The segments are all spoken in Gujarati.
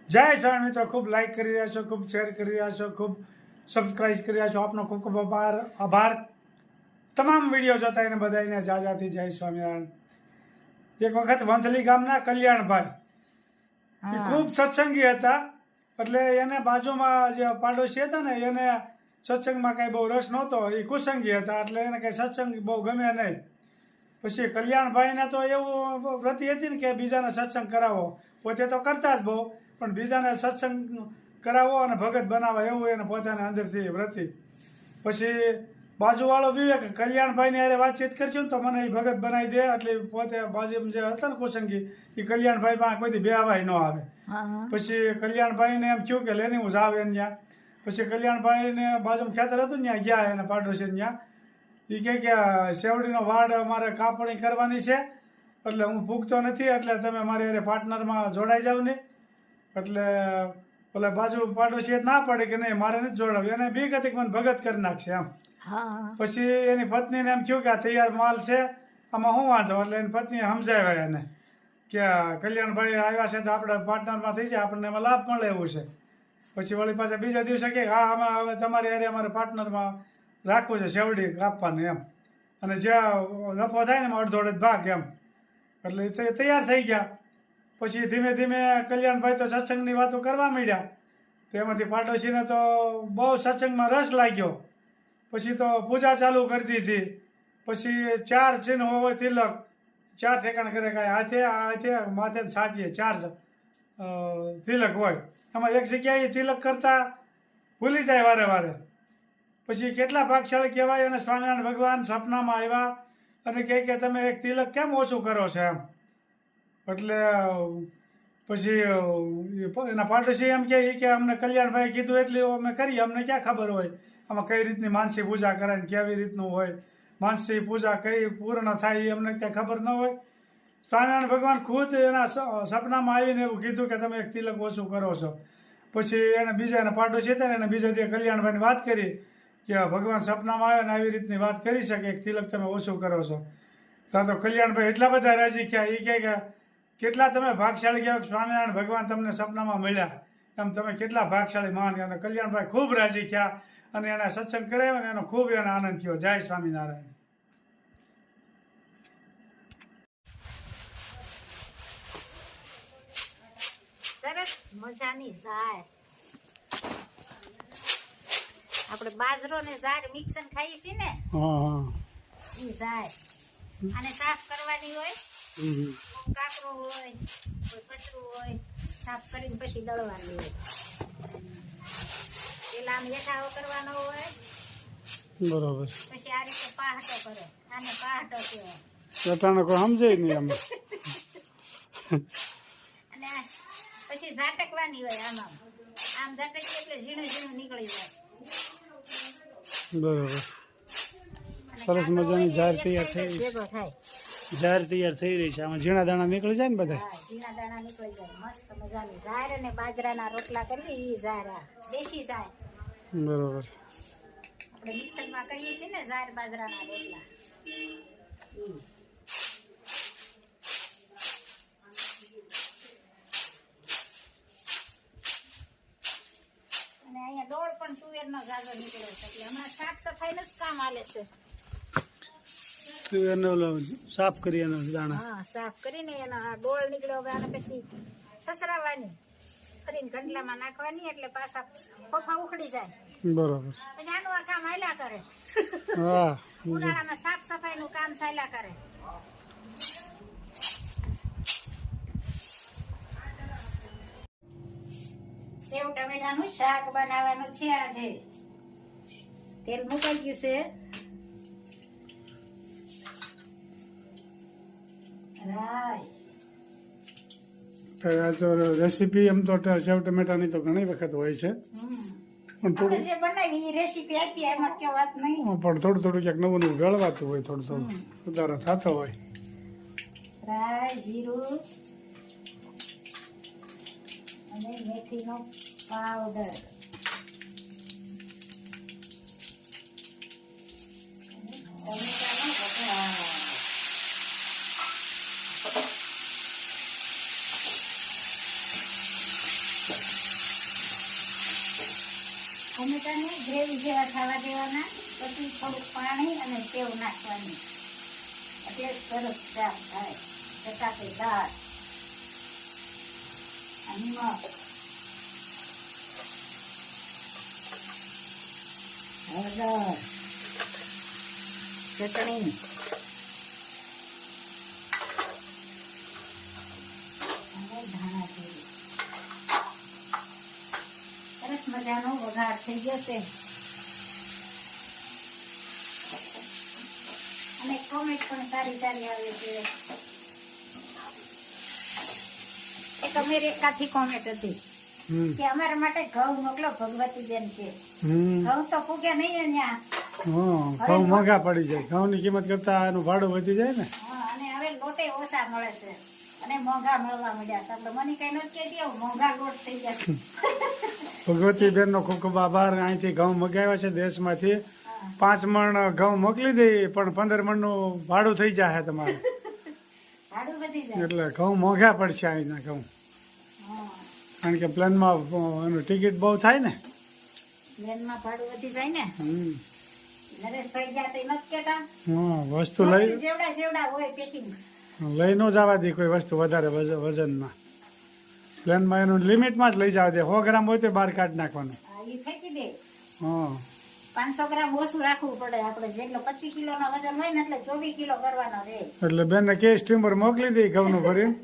જય સ્વામી મિત્રો, ખૂબ લાઈક કરી રહ્યા છો, ખૂબ શેર કરી રહ્યા છો, ખૂબ સબસ્ક્રાઈબ કરી રહ્યા છો. આપનો ખૂબ ખૂબ આભાર. તમામ વિડીયો જોતા એને બધાને જાજાથી જય સ્વામિનારાયણ. એક વખત વંથલી ગામના કલ્યાણભાઈ એ ખૂબ સત્સંગી હતા. એટલે એને બાજુમાં જે પાડોશી હતા ને એને સત્સંગમાં કાંઈ બહુ રસ નહોતો. એ કુસંગી હતા એટલે એને કાંઈ સત્સંગ બહુ ગમે નહીં. પછી કલ્યાણભાઈને તો એવું વ્રતિ હતી ને કે બીજાને સત્સંગ કરાવો. પોતે તો કરતા જ બહુ, પણ બીજાને સત્સંગ કરાવો અને ભગત બનાવો એવું એને પોતાને અંદરથી વ્રતિ. પછી બાજુવાળો વિવેક કલ્યાણભાઈને યારે વાતચીત કરશું ને તો મને એ ભગત બનાવી દે. એટલે પોતે બાજુ જે હતા ને કુસંગી એ કલ્યાણભાઈ પાસે કોઈ બે આવાય ન આવે. પછી કલ્યાણભાઈને એમ થયું કે લેની હું જાવ એને ત્યાં. પછી કલ્યાણભાઈને બાજુમાં ખેતર હતું ને ત્યાં ગયા એને પાડોશી ત્યાં. એ કહે કે શેવડીનો વાડ મારે કાપણી કરવાની છે એટલે હું ભૂખતો નથી, એટલે તમે મારી અરે પાર્ટનરમાં જોડાઈ જાવ ને. એટલે ઓલા બાજુ પાડોશી ના પડે કે નહીં મારે નથી જોડાવું. એને બીક હતી કે મને ભગત કરી નાખશે એમ. પછી એની પત્નીને એમ થયું કે આ તૈયાર માલ છે આમાં શું વાંધો. એટલે એની પત્નીએ સમજાવ્યા એને કે કલ્યાણભાઈ આવ્યા છે તો આપણે પાર્ટનરમાં થઈ જાય, આપણને એમાં લાભ મળે એવું છે. પછી વળી પાછા બીજા દિવસે કે હા અમે હવે તમારી હારે અમારે પાર્ટનરમાં રાખવું છે શેવડી કાપવાનું એમ. અને જ્યાં નફો થાય ને એમાં અડધો અડધ ભાગ એમ. એટલે તે તૈયાર થઈ ગયા. પછી ધીમે ધીમે કલ્યાણભાઈ તો સત્સંગની વાતો કરવા માંડ્યા. તેમાંથી પાડોશીને તો બહુ સત્સંગમાં રસ લાગ્યો. પછી તો પૂજા ચાલુ કરી દીધી. પછી 4 ચિહ્નો હોય તિલક 4 ઠેકાણ કરે કાંઈ હાથે માથે સાચીએ 4 તિલક હોય. એમાં એક જગ્યાએ તિલક કરતા ભૂલી જાય વારે વારે. પછી કેટલા ભાગશાળી કહેવાય. અને સ્વામિનારાયણ ભગવાન સપનામાં આવ્યા અને કહે કે તમે એક તિલક કેમ ઓછું કરો છો એમ. એટલે પછી એના પાડોશી એમ કે અમને કલ્યાણભાઈ કીધું એટલે અમે કરીએ, અમને ક્યાં ખબર હોય આમાં કઈ રીતની માનસી પૂજા કરાય ને કેવી રીતનું હોય, માનસી પૂજા કઈ પૂર્ણ થાય એ અમને ક્યાં ખબર ન હોય. સ્વામિનારાયણ ભગવાન ખુદ એના સપનામાં આવીને એવું કીધું કે તમે એક તિલક ઓછું કરો છો. પછી એને બીજા એના પાડોશી હતા ને એને બીજા દિવસે કલ્યાણભાઈને વાત કરી કે ભગવાન સપનામાં આવે ને આવી રીતની વાત કરી શકે એક તિલક તમે ઓછું કરો છો. તો કલ્યાણભાઈ એટલા બધા રાજી થયા. એ કહે કે કેટલા તમે ભાગશાળી કહેવાય, સ્વામિનારાયણ ભગવાન તમને સપનામાં મળ્યા એમ તમે કેટલા ભાગશાળી માન. અને કલ્યાણભાઈ ખૂબ રાજી થયા અને એને સત્સંગ કરાવ્યો ને એનો ખૂબ એને આનંદ થયો. જય સ્વામિનારાયણ. સરસ મજાની ઝાર આપણે બાજરો ને ઝાર મિક્સન ખાઈએ છીએ ને ઈ ઝાર. આને સાફ કરવાની હોય, કાકરો હોય કોઈ કચરું હોય સાફ કરીને પછી દળવાની હોય. પેલા આમ યથાવો કરવાનો હોય બરોબર. પછી આ રીતે પાહટો કરે. આને પાહટો કહેવાય. અટાણે કોઈ સમજાય નહીં આમાં. અને પછી ઝાટકવાની હોય. આમ ઝાટકી એટલે ઝીણું ઝીણું નીકળી જાય. બરોબર. સરસ મજાની ઝાર તૈયાર થઈ રહી છે. ઝાર તૈયાર થઈ રહી છે. આમાં ઝીણા દાણા નીકળી જાય ને બધા. ઝીણા દાણા નીકળી જાય. મસ્ત મજાની ઝાર અને બાજરાના રોટલા કરવી ઈ ઝાર. દેશી ઝાર. બરોબર. આપણે મિક્સરમાં કરીએ છીએ ને ઝાર બાજરાના રોટલા. અને અહીંયા ડોળ પણ તુવેરનો ઝાઝો નીકળ્યો છે એટલે હમણાં સાફ સફાઈનું જ કામ આલે છે. તુવેરનો ઓલો સાફ કરી એનો દાણા. હા, સાફ કરીને એનો આ ડોળ નીકળ્યો. હવે આને પછી સસરાવાની કરીને ગંડલામાં નાખવાની એટલે પાછા ફોફા ઉખડી જાય. બરોબર. પછી આનું આ કામ હાલ્યા કરે. હા, ઉનાળામાં સાફ સફાઈનું કામ ચાલ્યા કરે. સેવ ટમેટાનું શાક બનાવવાનું છે આજે. તેલ મુકાઈ ગયું છે. રેસીપી એમ તો સેવ ટમેટાની તો ઘણી વખત હોય છે, પણ થોડું જે બનાવી રેસીપી આપી એમાં કે વાત નહીં. પણ થોડું થોડું ક્યાંક નવું નવું ગળવાતું હોય, થોડું થોડું સુધારો થતો હોય. રાઈ, જીરું અને મેથીનો પાવડર. ટમેટાનો વઘાર. ટમેટાને ગ્રેવી જેવા થવા દેવાના, પછી થોડુંક પાણી અને સેવ નાખવાની, એટલે સરસ શાક થાય, ચટાકેદાર. નિમક, હળદર, ચટણી અને ધાણા જીરું. સરસ મજાનો વઘાર થઈ જશે અને કોમેન્ટ પણ સારી સારી આવે છે. એક અમેરિકાથી કોમેન્ટ હતી કે અમારા માટે ઘઉં મોકલો, ભગવતીબેન છે. ઘઉં તો ફૂગ્યા નહીં ને ત્યાં. ઘઉં મોંઘા પડી જાય, ઘઉં ની કિંમત કરતા એનું ભાડું વધી જાય ને. અને હવે લોટે ઓછા મળે છે અને મોંઘા મળવા મળ્યા છે. આપણે મને કઈ નથી કહેતી, મોંઘા લોટ થઈ જશે. ભગવતી બેન નો ખૂબ ખૂબ આભાર. અહીંથી ઘઉં મગાવ્યા છે દેશમાંથી. 5 મણ ઘઉં મોકલી દે, પણ 15 મણ નું ભાડું થઈ જાય તમારે. ભાડું વધી જાય એટલે ઘઉં મોંઘા પડશે અહીંના ઘઉં, કારણ કે પ્લેનમાં એનું ટિકિટ બહુ થાય ને. પ્લેનમાં ભાડું વધી જાય ને. નરેશભાઈ ગયા તો નથી કહેતા વસ્તુ લઈ જેવડા જેવડા હોય પેકિંગ લઈ ન જવા દે કોઈ વસ્તુ વધારે વજનમાં. પ્લેનમાં એનું લિમિટમાં જ લઈ જવા દે. 100 ગ્રામ હોય તો બહાર કાઢી નાખવાનું. એ ફેંકી દે. 500 ગ્રામ ઓછું રાખવું પડે. આપણે જેટલો 25 કિલોનો વજન હોય ને એટલે 24 કિલો કરવાનો રહે. એટલે બેનને કે સ્ટીમર મોકલી દે ઘઉંનું ભરીને.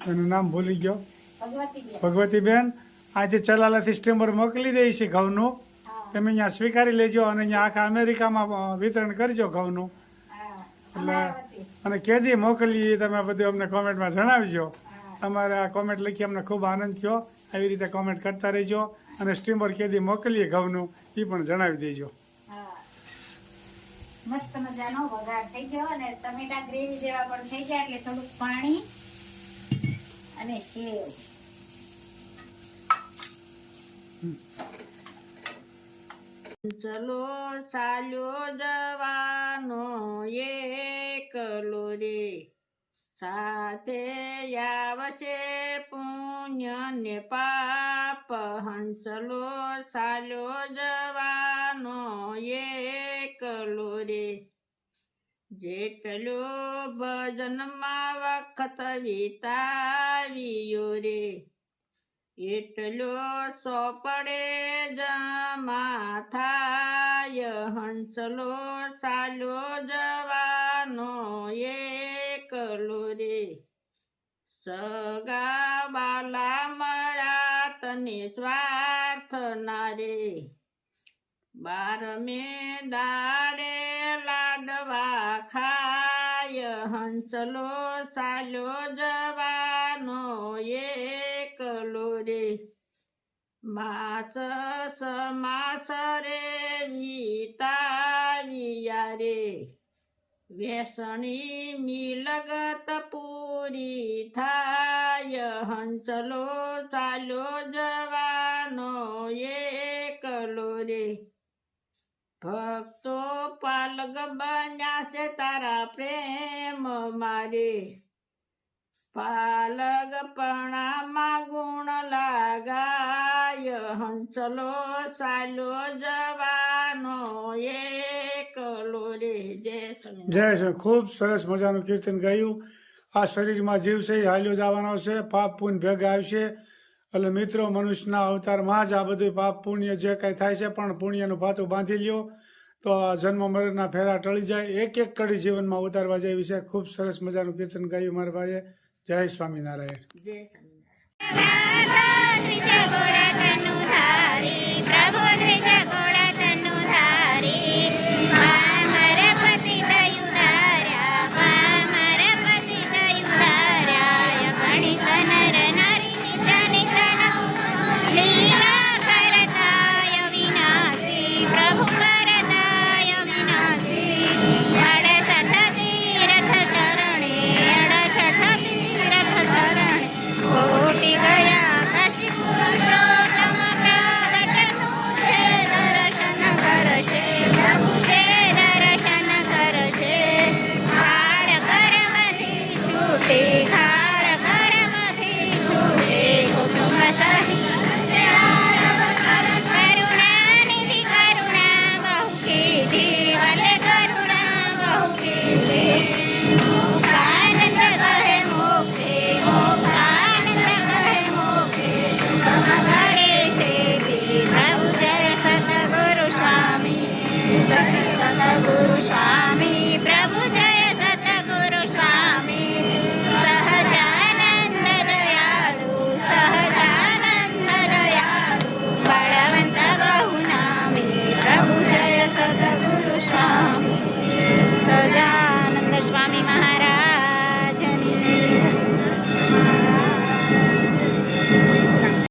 એનું નામ ભૂલી ગયો. ભગવતી બેન આજે ચલાલાથી સ્ટીમર મોકલી દે છે ઘઉંનું. તમે અહીંયા સ્વીકારી લેજો અને અહીંયા આખા અમેરિકામાં વિતરણ કરજો ઘઉંનું. એટલે અને કેદી મોકલીએ તમે બધું અમને કોમેન્ટમાં જણાવજો. તમારે આ કોમેન્ટ લખી અમને ખૂબ આનંદ થયો. આવી રીતે કોમેન્ટ કરતા રહેજો અને સ્ટીમર કેદી મોકલીએ ઘઉંનું એ પણ જણાવી દેજો. મસ્ત મજાનો વઘાર થઈ ગયો અને ટમેટા ગ્રેવી જેવા પણ થઈ ગયા, એટલે થોડુંક પાણી અને સેવ. ચલો ચાલ્યો જવાનો એકલો રે, સાથે આવશે પુણ્ય ને પાપ. હંસલો ચાલ્યો જવાનો એકલો રે, જેટલો ભજનમાં વખત વિતાવ્યો રે, એટલો સોપડે જમા થાય. હંસલો ચાલ્યો જવાનો એકલો રે, સગા બાલા મળ્યા તને સ્વાર્થના રે, 12મે દાડે લાડવા ખાય. હંસલો ચાલ્યો જવાનો એકલો રે, માસ સમાસ રે વિતાવ્યા રે, વ્યસણી મિલગત પૂરી થાય. હંસલો ચાલ્યો જવાનો એકલો રે, ભક્તો પાલગ બન્યા છે તારા પ્રેમ મારે, પાલગપણામાં ગુણ લાગાય. હંસલો ચાલ્યો જવાનો એકલો રે. જય શ્રી. ખૂબ સરસ મજાનું કીર્તન ગાયું. આ શરીરમાં જીવ છે એ હાલ્યો જવાનો છે, પાપ પુણ્ય ભેગા આવશે. એટલે મિત્રો, મનુષ્યના અવતારમાં જ આ બધું પાપ પુણ્ય જે કાંઈ થાય છે, પણ પુણ્યનું પાતું બાંધી લ્યો તો આ જન્મ મરણના ફેરા ટળી જાય. એક એક કડી જીવનમાં ઉતારવા જેવી છે. ખૂબ સરસ મજાનું કીર્તન ગાયું મારા ભાઈએ. જય સ્વામિનારાયણ. જય સ્વામિનારાયણ.